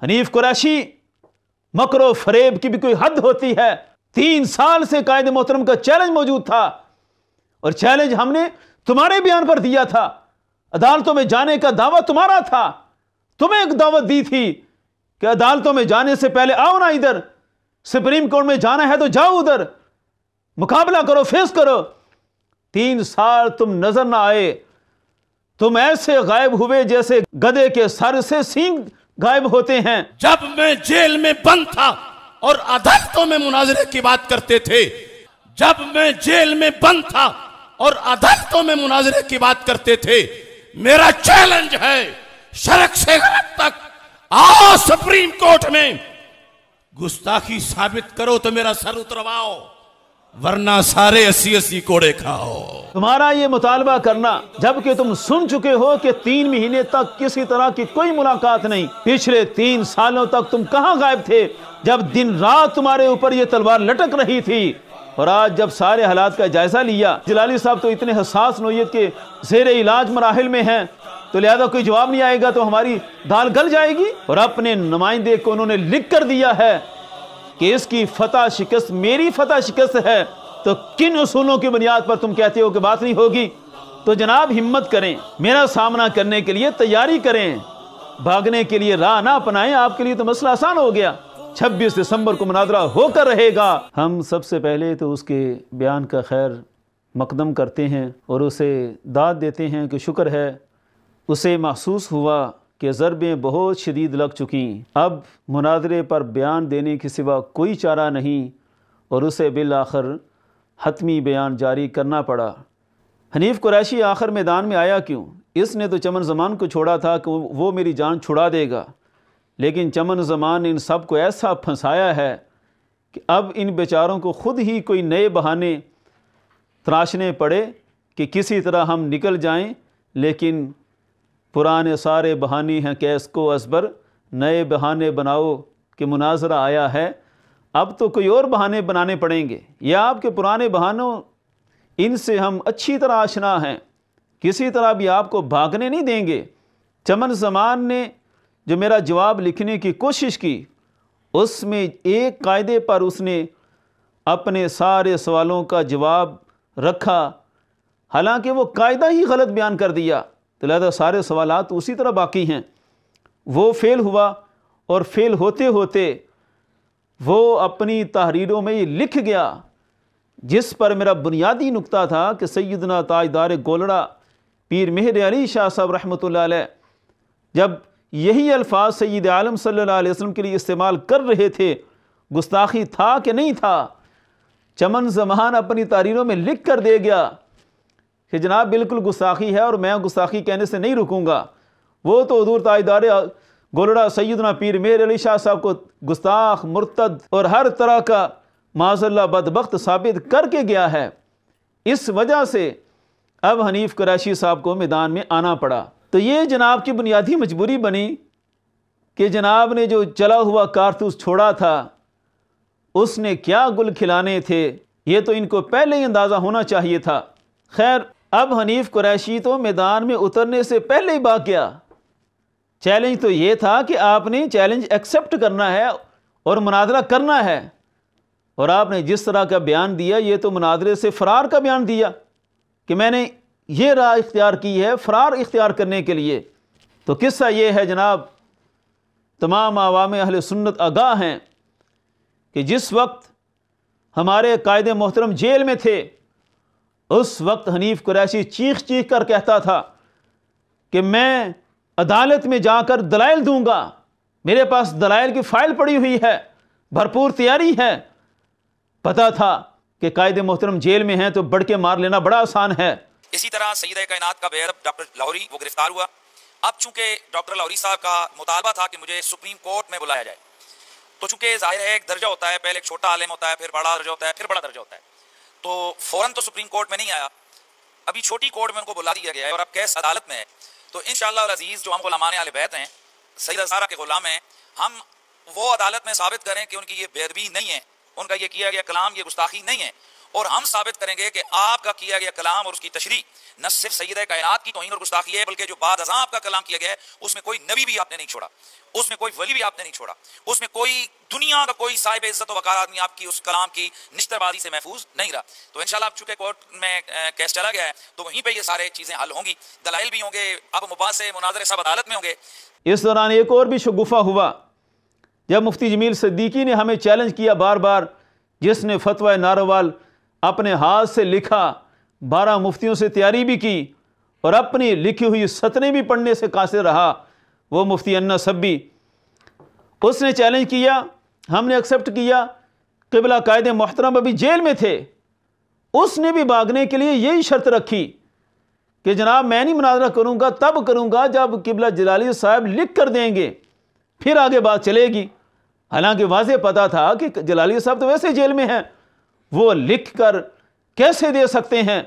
حنیف قریشی مکر و فریب کی بھی کوئی حد ہوتی ہے. 3 سال سے قائد محترم کا چیلنج موجود تھا اور چیلنج ہم نے تمہارے بیان پر دیا تھا. عدالتوں میں جانے کا دعویٰ تمہارا تھا. تمہیں ایک دعوت دی تھی کہ عدالتوں میں جانے سے پہلے آؤ نا ادھر, سپریم کورٹ میں جانا ہے تو جاؤ ادھر, مقابلہ کرو, فیس کرو. 3 سال تم نظر نہ آئے. تم ایسے غائب ہوئے جیسے گدھے کے سر سے سینگ غائب ہوتے ہیں. جب میں جیل میں بند تھا اور عدالتوں میں مناظرے کی بات کرتے تھے, جب میں جیل میں بند تھا اور عدالتوں میں مناظرے کی بات کرتے تھے, میرا چیلنج ہے شرک سے غرب تک آؤ سپریم کورٹ میں, گستاخی ثابت کرو تو میرا سر اترواؤ, ورنہ سارے 80 کوڑے کھاؤ. تمہارا یہ مطالبہ کرنا جبکہ تم سن چکے ہو کہ 3 مہینے تک کسی طرح کی کوئی ملاقات نہیں. پچھلے 3 سالوں تک تم کہاں غائب تھے جب دن رات تمہارے اوپر یہ تلوار لٹک رہی تھی؟ اور آج جب سارے حالات کا جائزہ لیا, جلالی صاحب تو اتنے حساس نوعیت کے زیر علاج مراحل میں ہیں, تو لہذا کوئی جواب نہیں آئے گا تو ہماری دال گل جائے گی. اور اپنے نمائندے کو انہوں نے لکھ کر دیا ہے کہ اس کی فتح شکست میری فتح شکست ہے. تو کن اصولوں کی بنیاد پر تم کہتے ہو کہ بات نہیں ہوگی؟ تو جناب ہمت کریں, میرا سامنا کرنے کے لیے تیاری کریں, بھاگنے کے لیے راہ نہ اپنائیں. آپ کے لیے تو مسئلہ آسان ہو گیا. 26 دسمبر کو مناظرہ ہو کر رہے گا. ہم سب سے پہلے تو اس کے بیان کا خیر مقدم کرتے ہیں اور اسے داد دیتے ہیں کہ شکر ہے اسے محسوس ہوا کہ ضربیں بہت شدید لگ چکیں, اب مناظرے پر بیان دینے کے سوا کوئی چارہ نہیں, اور اسے بالآخر حتمی بیان جاری کرنا پڑا. حنیف قریشی آخر میدان میں آیا کیوں؟ اس نے تو چمن زمان کو چھوڑا تھا کہ وہ میری جان چھڑا دے گا, لیکن چمن زمان نے ان سب کو ایسا پھنسایا ہے کہ اب ان بیچاروں کو خود ہی کوئی نئے بہانے تراشنے پڑے کہ کسی طرح ہم نکل جائیں. لیکن پرانے سارے بہانے ہیں کیس کو ازبر, نئے بہانے بناؤ کہ مناظرہ آیا ہے. اب تو کوئی اور بہانے بنانے پڑیں گے, یا آپ کے پرانے بہانوں ان سے ہم اچھی طرح آشنا ہیں, کسی طرح بھی آپ کو بھاگنے نہیں دیں گے. چمن زمان نے جو میرا جواب لکھنے کی کوشش کی, اس میں ایک قاعدے پر اس نے اپنے سارے سوالوں کا جواب رکھا, حالانکہ وہ قاعدہ ہی غلط بیان کر دیا, تو لہذا سارے سوالات اسی طرح باقی ہیں. وہ فیل ہوا اور فیل ہوتے ہوتے وہ اپنی تحریروں میں یہ لکھ گیا جس پر میرا بنیادی نقطہ تھا کہ سیدنا تاجدار گولڑا پیر مہر علی شاہ صاحب رحمۃ اللہ علیہ جب یہی الفاظ سید عالم صلی اللہ علیہ وسلم کے لیے استعمال کر رہے تھے, گستاخی تھا کہ نہیں تھا؟ چمن زمان اپنی تحریروں میں لکھ کر دے گیا کہ جناب بالکل گستاخی ہے اور میں گستاخی کہنے سے نہیں رکوں گا. وہ تو حضور تاجدار گولڑا سیدنا پیر مہر علی شاہ صاحب کو گستاخ, مرتد اور ہر طرح کا معاذ اللہ بدبخت ثابت کر کے گیا ہے. اس وجہ سے اب حنیف قریشی صاحب کو میدان میں آنا پڑا. تو یہ جناب کی بنیادی مجبوری بنی کہ جناب نے جو چلا ہوا کارتوس چھوڑا تھا اس نے کیا گل کھلانے تھے, یہ تو ان کو پہلے ہی اندازہ ہونا چاہیے تھا. خیر, اب حنیف قریشی تو میدان میں اترنے سے پہلے ہی بھاگ گیا. چیلنج تو یہ تھا کہ آپ نے چیلنج ایکسیپٹ کرنا ہے اور مناظرہ کرنا ہے, اور آپ نے جس طرح کا بیان دیا یہ تو مناظرے سے فرار کا بیان دیا کہ میں نے یہ راہ اختیار کی ہے فرار اختیار کرنے کے لیے. تو قصہ یہ ہے جناب, تمام عوام اہل سنت آگاہ ہیں کہ جس وقت ہمارے قائد محترم جیل میں تھے اس وقت حنیف قریشی چیخ چیخ کر کہتا تھا کہ میں عدالت میں جا کر دلائل دوں گا, میرے پاس دلائل کی فائل پڑی ہوئی ہے, بھرپور تیاری ہے. پتا تھا کہ قائد محترم جیل میں ہیں تو بڑھ کے مار لینا بڑا آسان ہے. اسی طرح سید کائنات کا بیرب ڈاکٹر لاہوری وہ گرفتار ہوا. اب چونکہ ڈاکٹر لاہوری صاحب کا مطالبہ تھا کہ مجھے سپریم کورٹ میں بلایا جائے, تو چونکہ ظاہر ہے ایک درجہ ہوتا ہے, پہلے ایک چھوٹا عالم ہوتا ہے, پھر بڑا درجہ ہوتا ہے, پھر بڑا درجہ ہوتا ہے, تو فوراً تو سپریم کورٹ میں نہیں آیا. ابھی چھوٹی کورٹ میں ان کو بلا دیا گیا ہے اور اب کیس عدالت میں ہے. تو انشاءاللہ العزیز جو ہم غلامان اہل بیت ہیں, سیدہ زہرا کے غلام ہیں, ہم وہ عدالت میں ثابت کریں کہ ان کی یہ بے ادبی نہیں ہے, ان کا یہ کیا گیا کلام یہ گستاخی نہیں ہے, اور ہم ثابت کریں گے کہ آپ کا کیا گیا کلام اور اس کی تشریح نہ صرف سید کائنات کی توہین اور گستاخی ہے، بلکہ جو بعد ازاں آپ کا کلام کیا گیا ہے اس میں کوئی نبی بھی آپ نے نہیں چھوڑا، اس میں کوئی ولی بھی آپ نے نہیں چھوڑا، اس میں کوئی دنیا کا کوئی صاحب عزت و وقار آدمی آپ کی اس کلام کی نشتر بازی سے محفوظ نہیں رہا۔ تو انشاءاللہ اب چونکہ کورٹ میں کیس چلا گیا ہے تو وہیں پہ یہ سارے چیزیں حل ہوں گی، دلائل بھی ہوں گے، اب مباحثے مناظرے سب عدالت میں ہوں گے۔ اس دوران ایک اور بھی شگوفہ ہوا جب مفتی جمیل صدیقی نے ہمیں چیلنج کیا بار بار، جس نے فتویٰ ناروال اپنے ہاتھ سے لکھا، 12 مفتیوں سے تیاری بھی کی اور اپنی لکھی ہوئی سطریں بھی پڑھنے سے قاصر رہا، وہ مفتی انا سبی۔ اس نے چیلنج کیا، ہم نے ایکسیپٹ کیا، قبلہ قائد محترم ابھی جیل میں تھے، اس نے بھی بھاگنے کے لیے یہی شرط رکھی کہ جناب میں نہیں مناظرہ کروں گا، تب کروں گا جب قبلہ جلالی صاحب لکھ کر دیں گے، پھر آگے بات چلے گی۔ حالانکہ واضح پتا تھا کہ جلالی صاحب تو ویسے جیل میں ہیں، وہ لکھ کر کیسے دے سکتے ہیں؟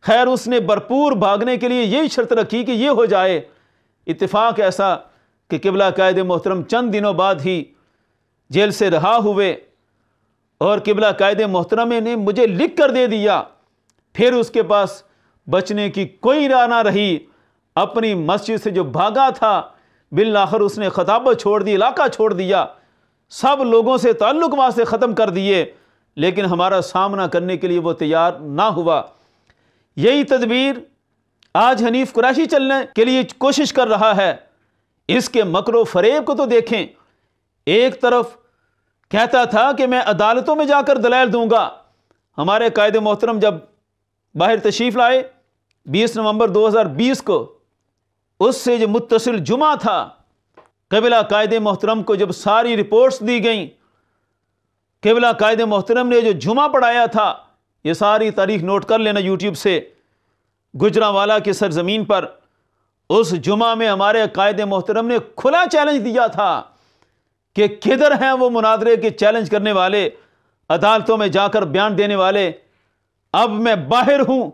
خیر اس نے بھرپور بھاگنے کے لیے یہی شرط رکھی کہ یہ ہو جائے۔ اتفاق ایسا کہ قبلہ قائد محترم چند دنوں بعد ہی جیل سے رہا ہوئے اور قبلہ قائد محترم نے مجھے لکھ کر دے دیا، پھر اس کے پاس بچنے کی کوئی راہ نہ رہی، اپنی مسجد سے جو بھاگا تھا بالآخر اس نے خطابت چھوڑ دی، علاقہ چھوڑ دیا، سب لوگوں سے تعلق واسطے ختم کر دیے، لیکن ہمارا سامنا کرنے کے لیے وہ تیار نہ ہوا۔ یہی تدبیر آج حنیف قریشی چلنے کے لیے کوشش کر رہا ہے۔ اس کے مکر و فریب کو تو دیکھیں، ایک طرف کہتا تھا کہ میں عدالتوں میں جا کر دلائل دوں گا۔ ہمارے قائد محترم جب باہر تشریف لائے 20 نومبر 2020 کو، اس سے جو متصل جمعہ تھا، قبلہ قائد محترم کو جب ساری رپورٹس دی گئیں، قبلہ قائد محترم نے جو جمعہ پڑھایا تھا، یہ ساری تاریخ نوٹ کر لینا یوٹیوب سے، گجرانوالہ کی سرزمین پر، اس جمعہ میں ہمارے قائد محترم نے کھلا چیلنج دیا تھا کہ کدھر ہیں وہ مناظرے کے چیلنج کرنے والے، عدالتوں میں جا کر بیان دینے والے؟ اب میں باہر ہوں،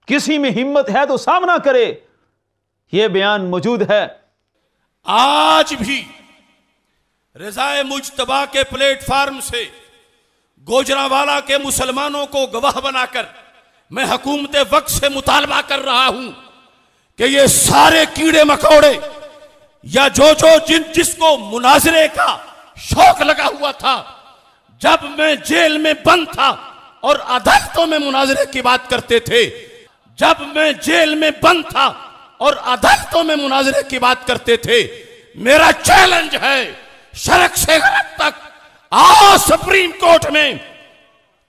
کسی میں ہمت ہے تو سامنا کرے۔ یہ بیان موجود ہے۔ آج بھی رضائے مجتبیٰ کے پلیٹ فارم سے گوجرانوالہ کے مسلمانوں کو گواہ بنا کر میں حکومت وقت سے مطالبہ کر رہا ہوں کہ یہ سارے کیڑے مکوڑے یا جس کو مناظرے کا شوق لگا ہوا تھا، جب میں جیل میں بند تھا اور عدالتوں میں مناظرے کی بات کرتے تھے، جب میں جیل میں بند تھا اور عدالتوں میں مناظرے کی بات کرتے تھے، میرا چیلنج ہے شرق سے غرب تک آؤ سپریم کورٹ میں،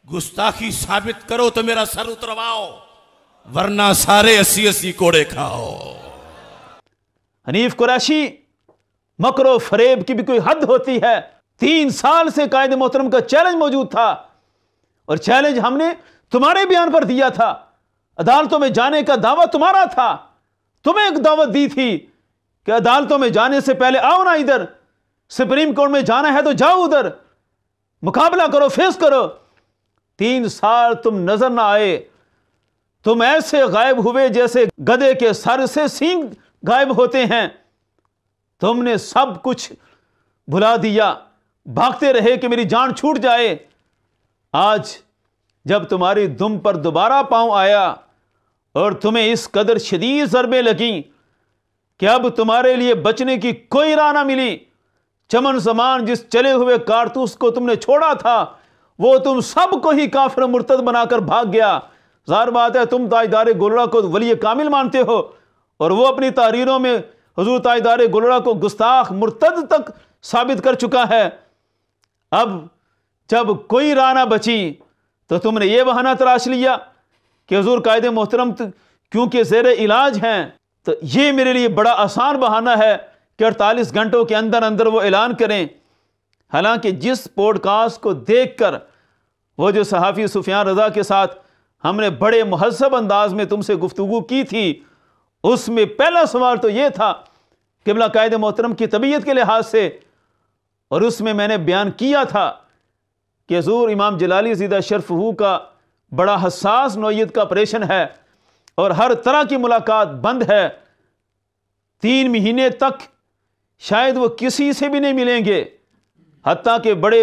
گستاخی ثابت کرو تو میرا سر اترواؤ، ورنہ سارے 80 کوڑے کھاؤ۔ حنیف قریشی، مکر و فریب کی بھی کوئی حد ہوتی ہے۔ 3 سال سے قائد محترم کا چیلنج موجود تھا، اور چیلنج ہم نے تمہارے بیان پر دیا تھا، عدالتوں میں جانے کا دعویٰ تمہارا تھا، تمہیں ایک دعوت دی تھی کہ عدالتوں میں جانے سے پہلے آؤ نا ادھر، سپریم کورٹ میں جانا ہے تو جاؤ ادھر، مقابلہ کرو، فیس کرو۔ 3 سال تم نظر نہ آئے، تم ایسے غائب ہوئے جیسے گدھے کے سر سے سینگ غائب ہوتے ہیں۔ تم نے سب کچھ بھلا دیا، بھاگتے رہے کہ میری جان چھوٹ جائے۔ آج جب تمہاری دم پر دوبارہ پاؤں آیا اور تمہیں اس قدر شدید ضربیں لگیں کہ اب تمہارے لیے بچنے کی کوئی راہ نہ ملی، چمن زمان جس چلے ہوئے کارتوس کو تم نے چھوڑا تھا، وہ تم سب کو ہی کافر و مرتد بنا کر بھاگ گیا۔ ظاہر بات ہے تم تاجدار گلڑا کو ولی کامل مانتے ہو، اور وہ اپنی تحریروں میں حضور تاجدار گلڑا کو گستاخ مرتد تک ثابت کر چکا ہے۔ اب جب کوئی راہ نہ بچی تو تم نے یہ بہانہ تراش لیا کہ حضور قائد محترم کیونکہ زیر علاج ہیں، تو یہ میرے لیے بڑا آسان بہانہ ہے کہ 48 گھنٹوں کے اندر اندر وہ اعلان کریں۔ حالانکہ جس پوڈ کاسٹ کو دیکھ کر وہ جو صحافی سفیان رضا کے ساتھ ہم نے بڑے مہذب انداز میں تم سے گفتگو کی تھی، اس میں پہلا سوال تو یہ تھا قبلہ قائد محترم کی طبیعت کے لحاظ سے، اور اس میں میں نے بیان کیا تھا کہ حضور امام جلالی زیدہ شرفہ کا بڑا حساس نوعیت کا آپریشن ہے اور ہر طرح کی ملاقات بند ہے، 3 مہینے تک شاید وہ کسی سے بھی نہیں ملیں گے، حتیٰ کہ بڑے